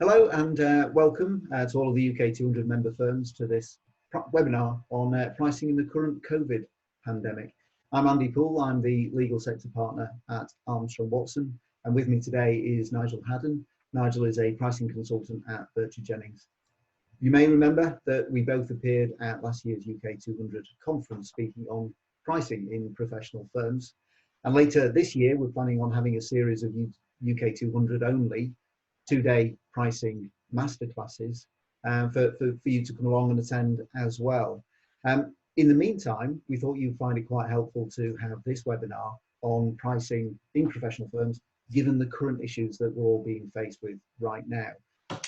Hello and welcome to all of the UK 200 member firms to this webinar on pricing in the current COVID pandemic. I'm Andy Poole, I'm the legal sector partner at Armstrong Watson, and with me today is Nigel Haddon. Nigel is a pricing consultant at Burcher Jennings. You may remember that we both appeared at last year's UK 200 conference speaking on pricing in professional firms. And later this year, we're planning on having a series of UK 200 only 2-day pricing masterclasses for you to come along and attend as well. In the meantime, we thought you'd find it quite helpful to have this webinar on pricing in professional firms, given the current issues that we're all being faced with right now.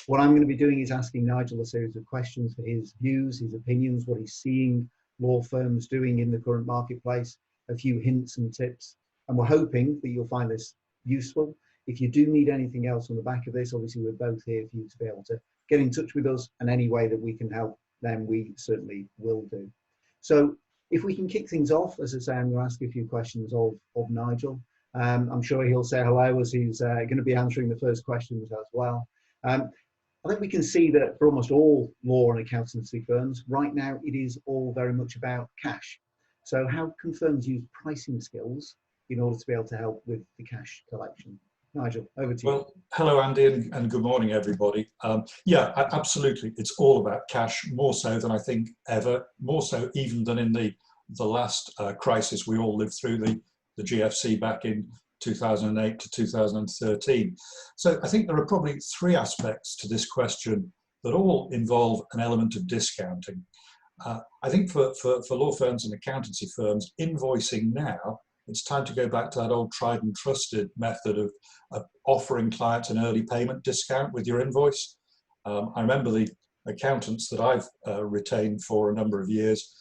What I'm going to be doing is asking Nigel a series of questions for his views, his opinions, what he's seeing law firms doing in the current marketplace, a few hints and tips, and we're hoping that you'll find this useful. If you do need anything else on the back of this, obviously we're both here for you to be able to get in touch with us, and any way that we can help, then we certainly will do. So if we can kick things off, as I say, I'm going to ask a few questions of Nigel. I'm sure he'll say hello as he's going to be answering the first questions as well. I think we can see that for almost all law and accountancy firms, right now it is all very much about cash. So how can firms use pricing skills in order to be able to help with the cash collection? Nigel, over to you. Well, hello Andy, and good morning everybody. Yeah, absolutely, it's all about cash, more so than I think ever, more so even than in the last crisis we all lived through, the GFC back in 2008 to 2013. So I think there are probably three aspects to this question that all involve an element of discounting. I think for law firms and accountancy firms, invoicing now, it's time to go back to that old tried and trusted method of offering clients an early payment discount with your invoice. I remember the accountants that I've retained for a number of years,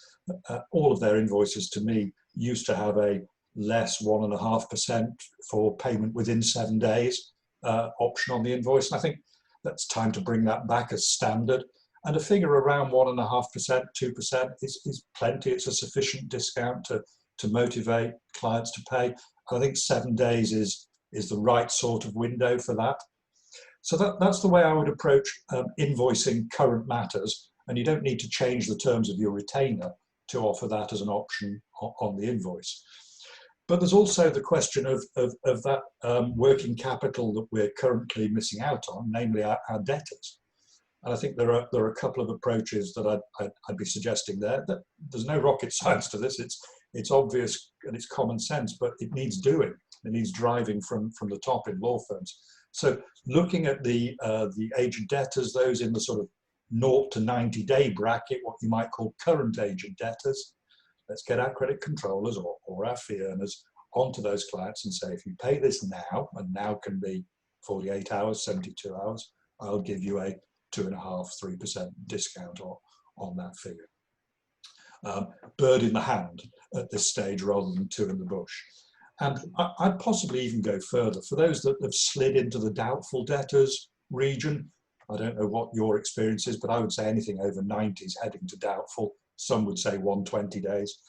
all of their invoices to me used to have a less 1.5% for payment within 7 days option on the invoice. And I think that's time to bring that back as standard. And a figure around 1.5%, 2% is plenty. It's a sufficient discount to motivate clients to pay. I think 7 days is the right sort of window for that. So that's the way I would approach invoicing current matters, and you don't need to change the terms of your retainer to offer that as an option on the invoice. But there's also the question of that working capital that we're currently missing out on, namely our debtors. And I think there are a couple of approaches that I'd be suggesting there. That there's no rocket science to this. It's obvious and it's common sense, but it needs doing. It needs driving from the top in law firms. So looking at the aged debtors, those in the sort of 0 to 90 day bracket, what you might call current aged debtors, let's get our credit controllers or our fee earners onto those clients and say, if you pay this now, and now can be 48 hours, 72 hours, I'll give you a 2.5–3% discount on that figure. Bird in the hand at this stage rather than two in the bush. And I'd possibly even go further. For those that have slid into the doubtful debtors region, I don't know what your experience is, but I would say anything over 90 is heading to doubtful. Some would say 120 days.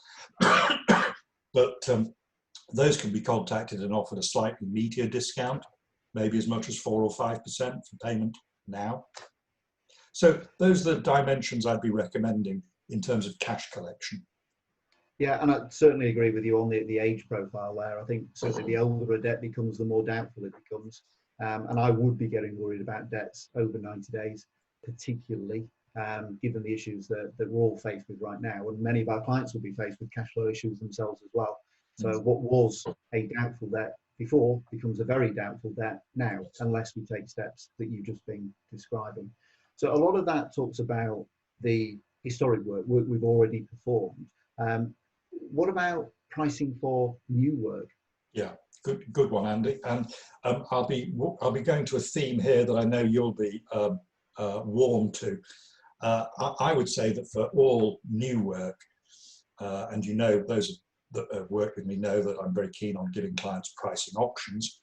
But those can be contacted and offered a slightly meatier discount, maybe as much as 4 or 5% for payment now. So those are the dimensions I'd be recommending in terms of cash collection. Yeah, and I certainly agree with you on the age profile there. I think certainly the older a debt becomes, the more doubtful it becomes. And I would be getting worried about debts over 90 days, particularly given the issues that we're all faced with right now. And many of our clients will be faced with cash flow issues themselves as well. So what was a doubtful debt before becomes a very doubtful debt now, unless we take steps that you've just been describing. So a lot of that talks about the historic work we've already performed. What about pricing for new work? Yeah, good one, Andy. And I'll be going to a theme here that I know you'll be warm to. I would say that for all new work, and you know, those that have worked with me know that I'm very keen on giving clients pricing options.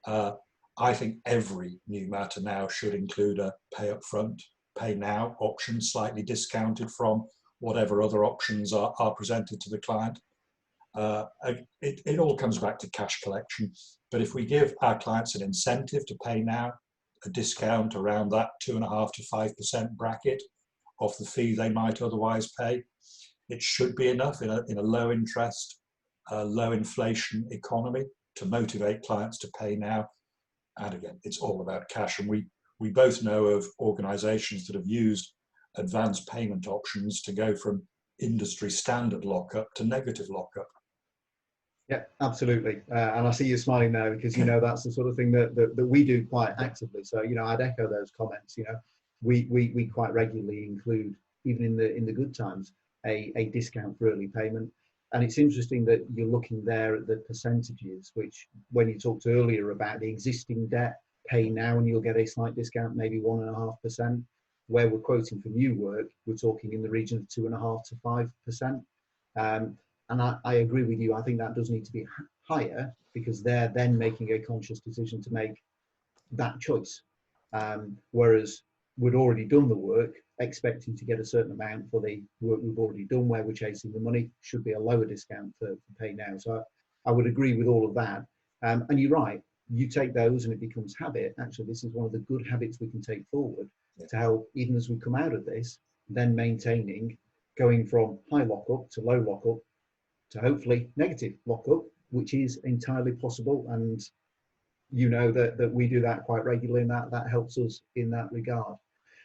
I think every new matter now should include a pay up front, pay now option, slightly discounted from whatever other options are presented to the client. It all comes back to cash collection, but if we give our clients an incentive to pay now, a discount around that 2.5 to 5% bracket off the fee they might otherwise pay. It should be enough in a low interest, low inflation economy to motivate clients to pay now. And again, it's all about cash. And we both know of organizations that have used advanced payment options to go from industry standard lockup to negative lockup. Yeah, absolutely. And I see you smiling now because, you know, that's the sort of thing that we do quite actively. So, you know, I'd echo those comments. You know, we quite regularly include, even in the good times, a discount for early payment. And it's interesting that you're looking there at the percentages, which when you talked earlier about the existing debt, pay now and you'll get a slight discount, maybe 1.5%. Where we're quoting for new work, we're talking in the region of 2.5 to 5%. And I agree with you. I think that does need to be higher because they're then making a conscious decision to make that choice. Whereas we'd already done the work, expecting to get a certain amount for the work we've already done, where we're chasing the money, should be a lower discount for pay now. So I would agree with all of that. And you're right, you take those and it becomes habit. Actually, this is one of the good habits we can take forward to help, even as we come out of this, then maintaining, going from high lockup to low lockup to hopefully negative lockup, which is entirely possible. And you know that we do that quite regularly, and that helps us in that regard.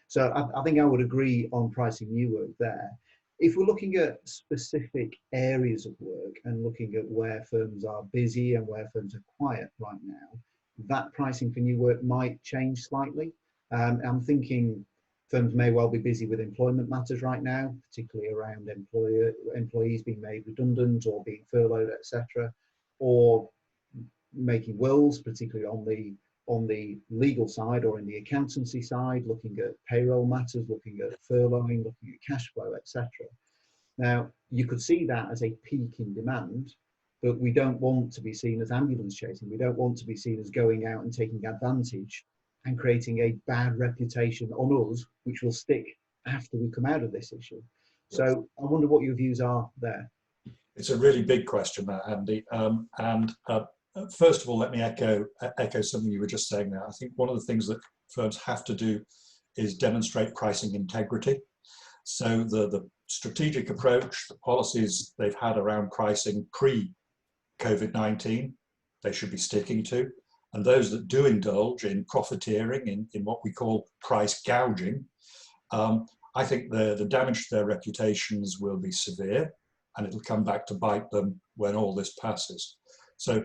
So I think I would agree on pricing new work there. If we're looking at specific areas of work and looking at where firms are busy and where firms are quiet right now, that pricing for new work might change slightly. I'm thinking firms may well be busy with employment matters right now, particularly around employees being made redundant or being furloughed, etc., or making wills, particularly on the legal side or in the accountancy side, looking at payroll matters, looking at furloughing, looking at cash flow, etc. Now, you could see that as a peak in demand, but we don't want to be seen as ambulance chasing. We don't want to be seen as going out and taking advantage and creating a bad reputation on us, which will stick after we come out of this issue. So I wonder what your views are there. It's a really big question, that, Andy. First of all, let me echo something you were just saying there. I think one of the things that firms have to do is demonstrate pricing integrity. So the strategic approach, the policies they've had around pricing pre-COVID-19, they should be sticking to. And those that do indulge in profiteering, in what we call price gouging, I think the damage to their reputations will be severe, and it'll come back to bite them when all this passes. So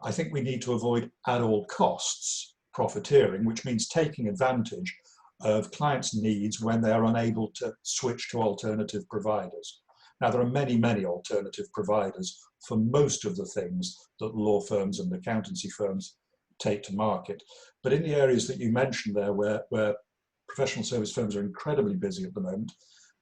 I think we need to avoid at all costs profiteering, which means taking advantage of clients' needs when they are unable to switch to alternative providers. Now, there are many, many alternative providers for most of the things that law firms and accountancy firms take to market. But in the areas that you mentioned there, where professional service firms are incredibly busy at the moment,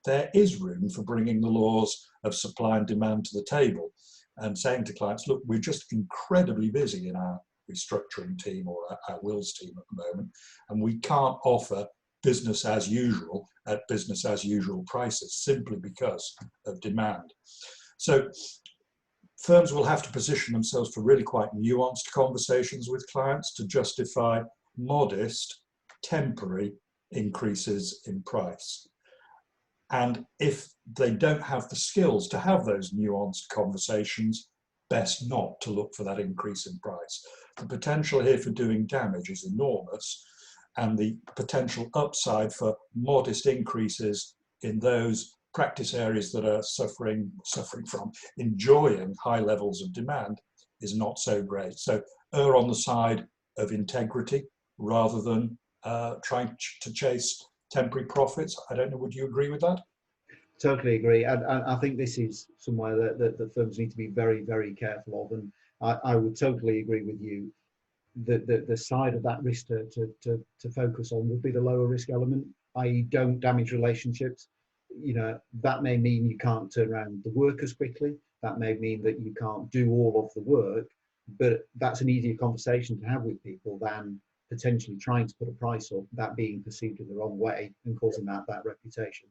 there is room for bringing the laws of supply and demand to the table and saying to clients, look, we're just incredibly busy in our restructuring team or our wills team at the moment, and we can't offer business as usual at business as usual prices simply because of demand. So firms will have to position themselves for really quite nuanced conversations with clients to justify modest, temporary increases in price. And if they don't have the skills to have those nuanced conversations, best not to look for that increase in price. The potential here for doing damage is enormous, and the potential upside for modest increases in those practice areas that are suffering from enjoying high levels of demand is not so great. So err on the side of integrity rather than trying to chase temporary profits. I don't know, would you agree with that? Totally agree. And I think this is somewhere that firms need to be very, very careful of. And I would totally agree with you that the side of that risk to focus on would be the lower risk element, i.e. don't damage relationships. You know, that may mean you can't turn around the work as quickly. That may mean that you can't do all of the work, but that's an easier conversation to have with people than potentially trying to put a price up, that being perceived in the wrong way and causing that reputation.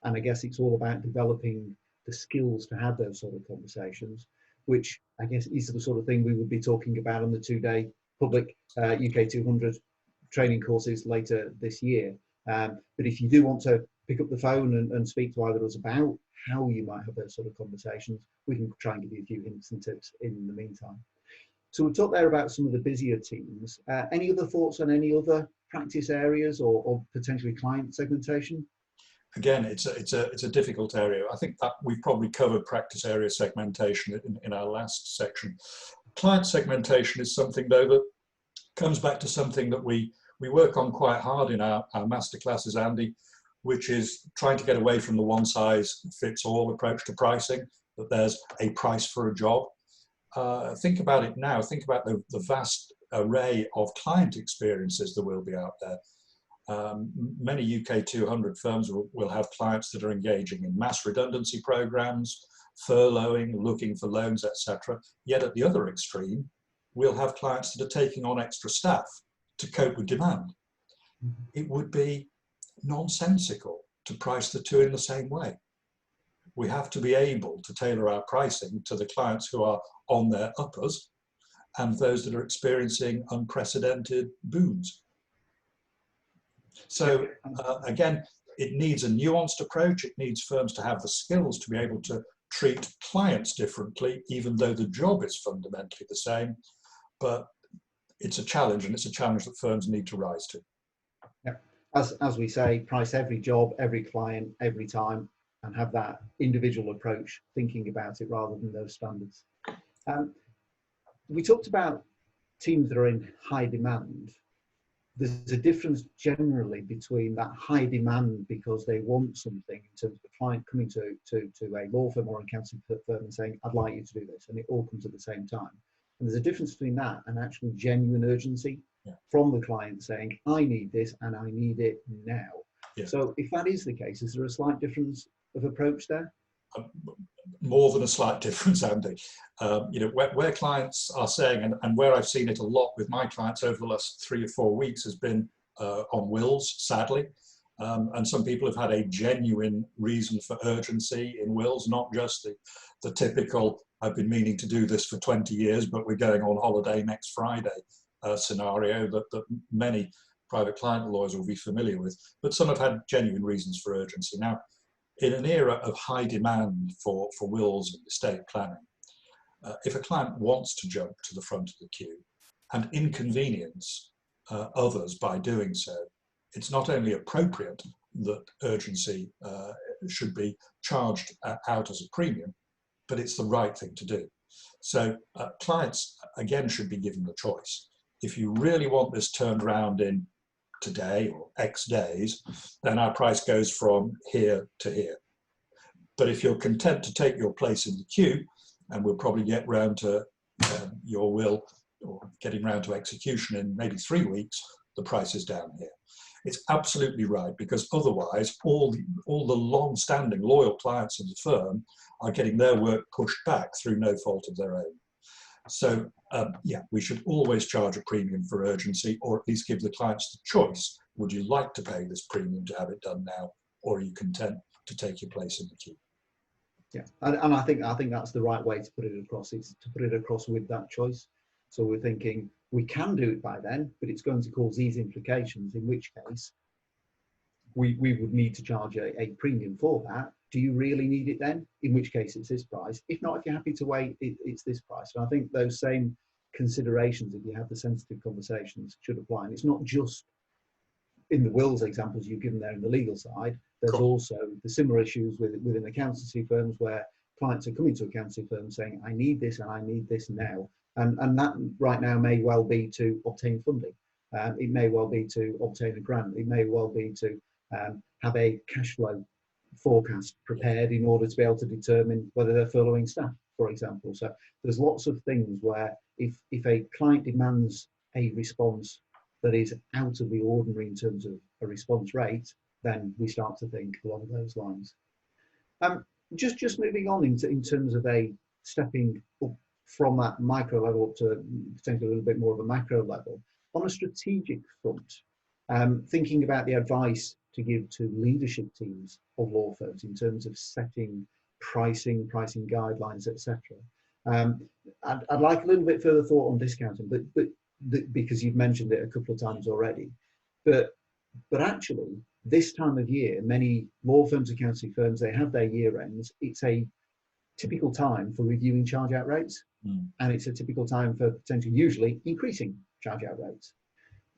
And I guess it's all about developing the skills to have those sort of conversations, which I guess is the sort of thing we would be talking about on the 2-day public UK 200 training courses later this year. But if you do want to pick up the phone and speak to either of us about how you might have those sort of conversations, we can try and give you a few hints and tips in the meantime. So we talked there about some of the busier teams. Any other thoughts on any other practice areas or potentially client segmentation? Again, it's a difficult area. I think that we've probably covered practice area segmentation in our last section. Client segmentation is something, though, that comes back to something that we work on quite hard in our masterclasses, Andy, which is trying to get away from the one-size-fits-all approach to pricing, that there's a price for a job. Think about it now. Think about the vast array of client experiences that will be out there. Many UK 200 firms will have clients that are engaging in mass redundancy programs, furloughing, looking for loans, etc. Yet at the other extreme, we'll have clients that are taking on extra staff to cope with demand. It would be nonsensical to price the two in the same way. We have to be able to tailor our pricing to the clients who are on their uppers and those that are experiencing unprecedented booms. So again, it needs a nuanced approach. It needs firms to have the skills to be able to treat clients differently, even though the job is fundamentally the same. But it's a challenge, and it's a challenge that firms need to rise to. Yeah. As we say, price every job, every client, every time, and have that individual approach, thinking about it rather than those standards. We talked about teams that are in high demand. There's a difference generally between that high demand because they want something in terms of a client coming to a law firm or an accounting firm and saying, I'd like you to do this, and it all comes at the same time. And there's a difference between that and actual genuine urgency from the client saying, I need this and I need it now. Yeah. So if that is the case, is there a slight difference of approach there? More than a slight difference, Andy. You know, where clients are saying, and where I've seen it a lot with my clients over the last 3 or 4 weeks, has been on wills, sadly. And some people have had a genuine reason for urgency in wills, not just the typical, I've been meaning to do this for 20 years, but we're going on holiday next Friday scenario that many private client lawyers will be familiar with. But some have had genuine reasons for urgency. Now, in an era of high demand for wills and estate planning, if a client wants to jump to the front of the queue and inconvenience others by doing so, it's not only appropriate that urgency should be charged out as a premium, but it's the right thing to do. So clients, again, should be given the choice. If you really want this turned around in today or X days, then our price goes from here to here. But if you're content to take your place in the queue, and we'll probably get round to your will or getting round to execution in maybe 3 weeks, the price is down here. It's absolutely right, because otherwise all the long-standing loyal clients of the firm are getting their work pushed back through no fault of their own. So yeah, we should always charge a premium for urgency, or at least give the clients the choice. Would you like to pay this premium to have it done now, or are you content to take your place in the queue? Yeah, and I think that's the right way to put it across. It's to put it across with that choice. So we're thinking we can do it by then, but it's going to cause these implications, in which case we would need to charge a premium for that. Do you really need it then? In which case it's this price. If not, if you're happy to wait, it's this price. And I think those same considerations, if you have the sensitive conversations, should apply. And it's not just in the wills examples you've given there in the legal side. There's also the similar issues within accountancy firms where clients are coming to accountancy firms saying, I need this and I need this now. And that right now may well be to obtain funding. It may well be to obtain a grant. It may well be to have a cash flow forecast prepared in order to be able to determine whether they're furloughing staff, for example. So there's lots of things where if a client demands a response that is out of the ordinary in terms of a response rate, then we start to think along those lines. Just moving on in terms of a stepping up from that micro level up to potentially a little bit more of a macro level, on a strategic front, thinking about the advice to give to leadership teams of law firms in terms of setting pricing guidelines, etc. I'd like a little bit further thought on discounting, but because you've mentioned it a couple of times already. But actually, this time of year, many law firms, accounting firms, they have their year ends. It's a typical time for reviewing charge out rates, and it's a typical time for potentially, usually, increasing charge out rates.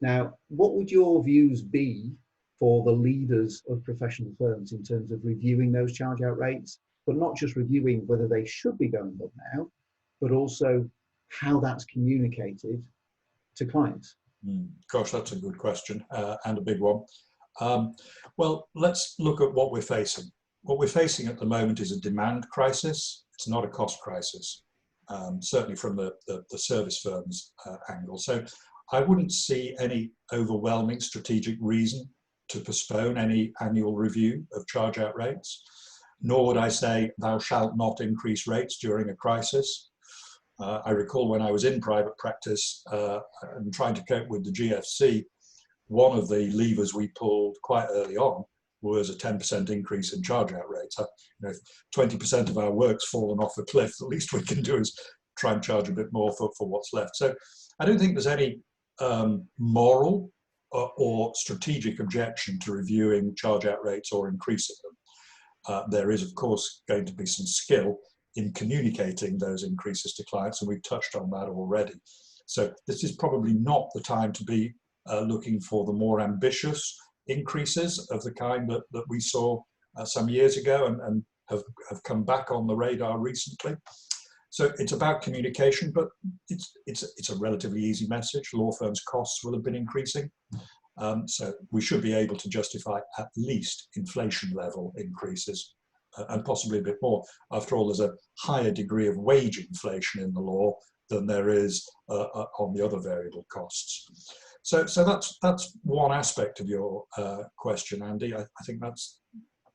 Now, what would your views be for the leaders of professional firms in terms of reviewing those charge out rates, but not just reviewing whether they should be going up now, but also how that's communicated to clients? Gosh, that's a good question, and a big one. Well, let's look at what we're facing. What we're facing at the moment is a demand crisis. It's not a cost crisis, certainly from the service firms angle. So I wouldn't see any overwhelming strategic reason to postpone any annual review of charge out rates, nor would I say thou shalt not increase rates during a crisis. I recall when I was in private practice and trying to cope with the GFC, one of the levers we pulled quite early on was a 10% increase in charge out rates. If 20% of our work's fallen off a cliff, the least we can do is try and charge a bit more for what's left. So I don't think there's any moral or strategic objection to reviewing charge out rates or increasing them. There is, of course, going to be some skill in communicating those increases to clients, and we've touched on that already. So this is probably not the time to be looking for the more ambitious increases of the kind that we saw some years ago and have come back on the radar recently. So it's about communication, but it's a relatively easy message. Law firms' costs will have been increasing. So we should be able to justify at least inflation level increases and possibly a bit more. After all, there's a higher degree of wage inflation in the law than there is on the other variable costs. So that's one aspect of your question, Andy. I think that's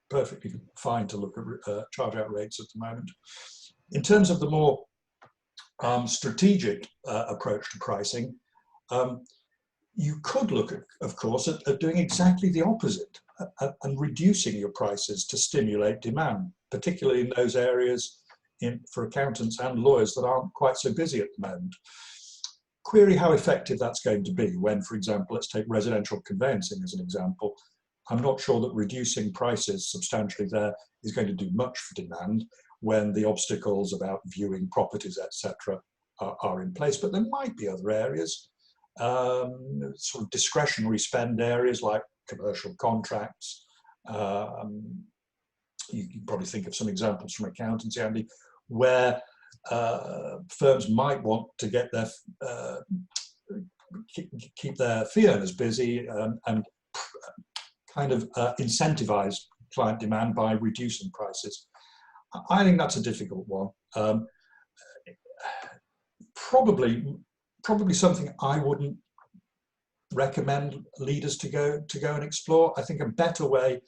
perfectly fine to look at charge out rates at the moment. In terms of the more strategic approach to pricing, you could look at, of course, at doing exactly the opposite and reducing your prices to stimulate demand, particularly in those areas for accountants and lawyers that aren't quite so busy at the moment. Query how effective that's going to be when, for example, let's take residential conveyancing as an example. I'm not sure that reducing prices substantially there is going to do much for demand when the obstacles about viewing properties, etc., are in place. But there might be other areas, sort of discretionary spend areas like commercial contracts. You can probably think of some examples from accountancy, Andy, where firms might want to get their keep their fee earners busy and kind of incentivize client demand by reducing prices. I think that's a difficult one. Probably something I wouldn't recommend leaders to go and explore. I think a better way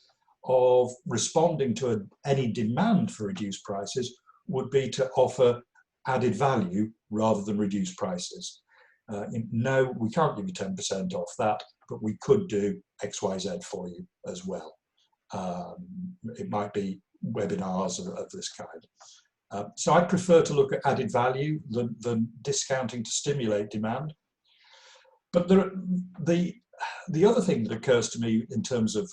of responding to any demand for reduced prices would be to offer added value rather than reduce prices. No, we can't give you 10% off that, but we could do XYZ for you as well. It might be webinars of this kind. So I prefer to look at added value than discounting to stimulate demand. But the other thing that occurs to me in terms of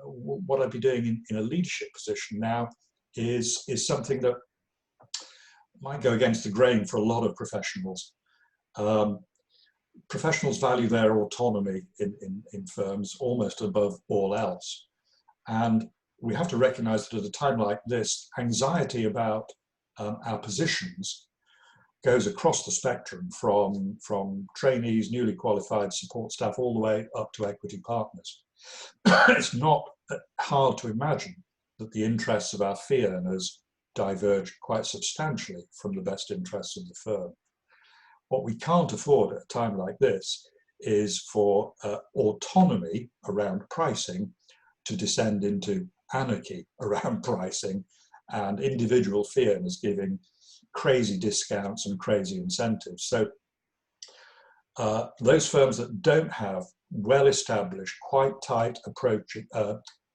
what I'd be doing in a leadership position now is something that might go against the grain for a lot of professionals. Professionals value their autonomy in firms almost above all else. And we have to recognize that at a time like this, anxiety about our positions goes across the spectrum from trainees, newly qualified support staff, all the way up to equity partners. It's not hard to imagine that the interests of our fee earners diverge quite substantially from the best interests of the firm. What we can't afford at a time like this is for autonomy around pricing to descend into anarchy around pricing and individual fee earners giving crazy discounts and crazy incentives. So those firms that don't have well-established, quite tight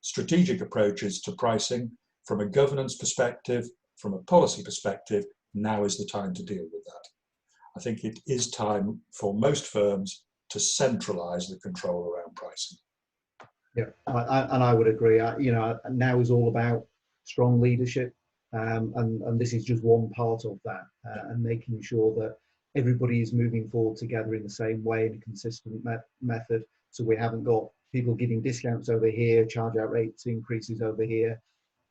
strategic approaches to pricing from a governance perspective, from a policy perspective, now is the time to deal with that. I think it is time for most firms to centralise the control around pricing. Yeah, and I would agree. You know, now is all about strong leadership, and this is just one part of that, and making sure that everybody is moving forward together in the same way, in a consistent method. So we haven't got people giving discounts over here, charge out rates increases over here,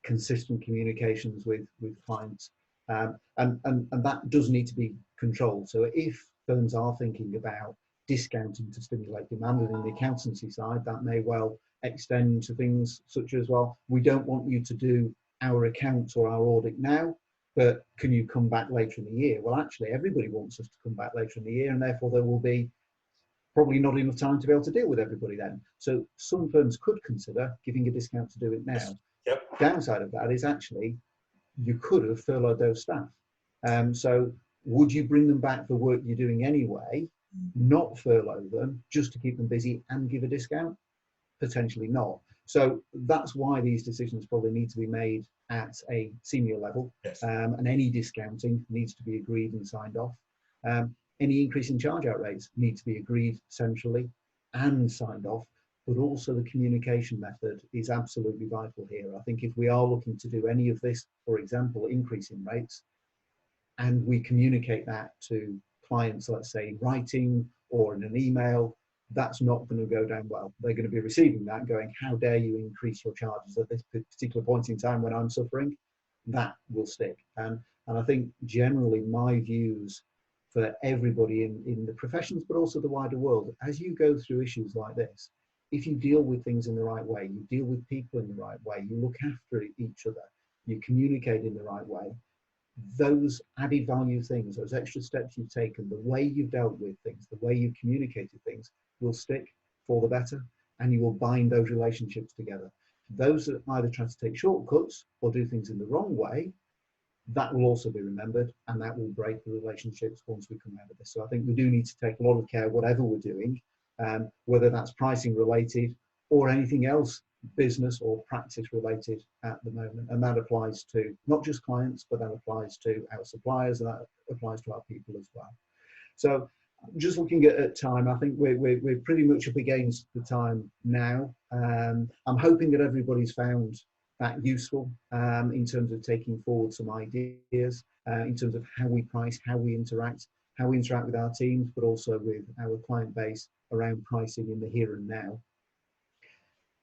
consistent communications with clients, and that does need to be controlled. So if firms are thinking about discounting to stimulate demand, and in the accountancy side, that may well extend to things such as, well, we don't want you to do our accounts or our audit now, but can you come back later in the year? Well, actually, everybody wants us to come back later in the year, and therefore there will be probably not enough time to be able to deal with everybody then. So some firms could consider giving a discount to do it now. Yes. Yep. Downside of that is actually you could have furloughed those staff. So would you bring them back for work you're doing anyway, not furlough them just to keep them busy and give a discount? Potentially not. So that's why these decisions probably need to be made at a senior level. Yes. And any discounting needs to be agreed and signed off. Any increase in charge out rates needs to be agreed centrally and signed off, but also the communication method is absolutely vital here. I think if we are looking to do any of this, for example, increase in rates, and we communicate that to clients, let's say in writing or in an email, that's not going to go down well. They're going to be receiving that going, how dare you increase your charges at this particular point in time when I'm suffering? That will stick. And I think generally my views for everybody in the professions, but also the wider world, as you go through issues like this, if you deal with things in the right way, you deal with people in the right way, you look after each other, you communicate in the right way, those added value things, those extra steps you've taken, the way you've dealt with things, the way you've communicated things will stick for the better, and you will bind those relationships together. Those that either try to take shortcuts or do things in the wrong way, that will also be remembered, and that will break the relationships once we come out of this. So I think we do need to take a lot of care, whatever we're doing, whether that's pricing related or anything else business or practice related at the moment. And that applies to not just clients, but that applies to our suppliers, and that applies to our people as well. So just looking at time, I think we're pretty much up against the time now. I'm hoping that everybody's found that useful in terms of taking forward some ideas in terms of how we price, how we interact with our teams, but also with our client base around pricing in the here and now.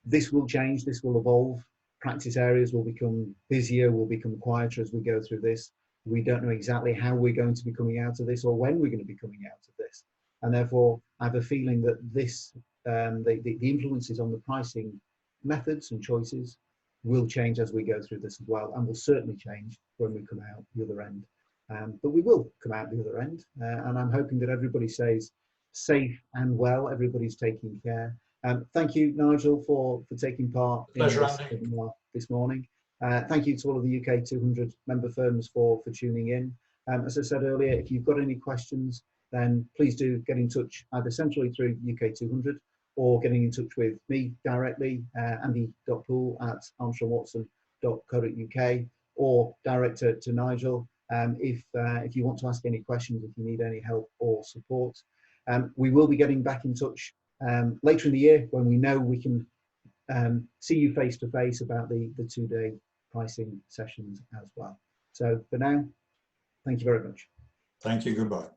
This will change, this will evolve. Practice areas will become busier, will become quieter as we go through this. We don't know exactly how we're going to be coming out of this or when we're going to be coming out of this. And therefore, I have a feeling that this, the influences on the pricing methods and choices will change as we go through this as well, and will certainly change when we come out the other end. But we will come out the other end, and I'm hoping that everybody stays safe and well, everybody's taking care. Thank you, Nigel, for taking part in this webinar this morning. Thank you to all of the UK 200 member firms for tuning in. As I said earlier, if you've got any questions, then please do get in touch either centrally through UK 200 or getting in touch with me directly, andy.poole@armstrongwatson.co.uk, or direct to Nigel if you want to ask any questions, if you need any help or support. We will be getting back in touch later in the year when we know we can see you face to face about the 2-day pricing sessions as well. So for now, thank you very much. Thank you, goodbye.